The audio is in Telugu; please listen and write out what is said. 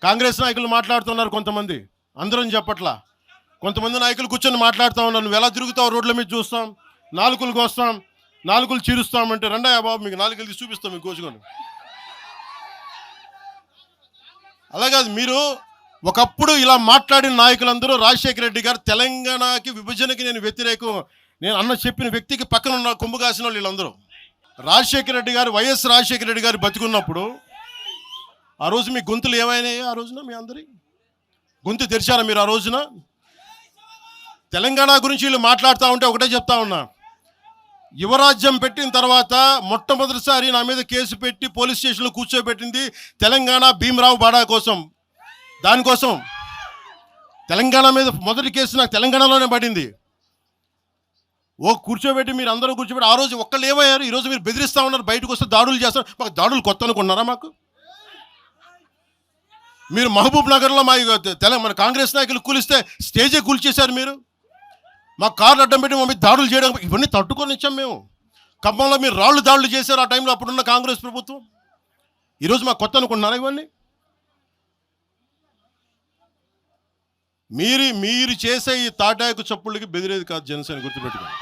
కాంగ్రెస్ నాయకులు మాట్లాడుతున్నారు కొంతమంది, అందరం చెప్పట్లా. కొంతమంది నాయకులు కూర్చొని మాట్లాడుతూ ఉన్నారు, నువ్వు ఎలా తిరుగుతావు, రోడ్ల మీద చూస్తాం, నాలుకలకు వస్తాం, నాలుకలు చీరుస్తామంటే రండయ్యా బాబు మీకు నాలుకలు తీసి చూపిస్తాం మీకు కోసుకొని. అలాగే మీరు ఒకప్పుడు ఇలా మాట్లాడిన నాయకులందరూ రాజశేఖర రెడ్డి గారు తెలంగాణకి విభజనకి నేను వ్యతిరేకం నేను అన్న చెప్పిన వ్యక్తికి పక్కన ఉన్న కొమ్ము కాసిన వాళ్ళు వీళ్ళందరూ. రాజశేఖర రెడ్డి గారు, వైఎస్ రాజశేఖర రెడ్డి గారు బతికున్నప్పుడు ఆ రోజు మీ గొంతులు ఏమైనాయి? ఆ రోజున మీ అందరి గొంతు తెరిచారా మీరు? ఆ రోజున తెలంగాణ గురించి వీళ్ళు మాట్లాడుతూ ఉంటే ఒకటే చెప్తా ఉన్నా, యువరాజ్యం పెట్టిన తర్వాత మొట్టమొదటిసారి నా మీద కేసు పెట్టి పోలీస్ స్టేషన్లో కూర్చోబెట్టింది తెలంగాణ భీమరావు బాడా కోసం. దానికోసం తెలంగాణ మీద మొదటి కేసు నాకు తెలంగాణలోనే పడింది. కూర్చోబెట్టి మీరు అందరూ కూర్చోబెట్టి ఆ రోజు ఒక్కళ్ళు ఏమయ్యారు? ఈరోజు మీరు బెదిరిస్తూ ఉన్నారు, బయటకు వస్తే దాడులు చేస్తారు. మాకు దాడులు కొత్త అనుకున్నారా? మాకు మీరు మహబూబ్ నగర్లో మన కాంగ్రెస్ నాయకులు కూలిస్తే స్టేజే కూల్చేశారు మీరు. మా కార్లు అడ్డం పెట్టి మా మీద దాడులు చేయడం, ఇవన్నీ తట్టుకొని ఇచ్చాం మేము. ఖమ్మంలో మీరు రాళ్ళు దాడులు చేశారు ఆ టైంలో అప్పుడున్న కాంగ్రెస్ ప్రభుత్వం. ఈరోజు మాకు కొత్త అనుకుంటున్నారా ఇవన్నీ? మీరు చేసే ఈ తాటాకు చప్పుళ్ళకి బెదిరేది కాదు జనసేన, గుర్తుపెట్టుకోండి.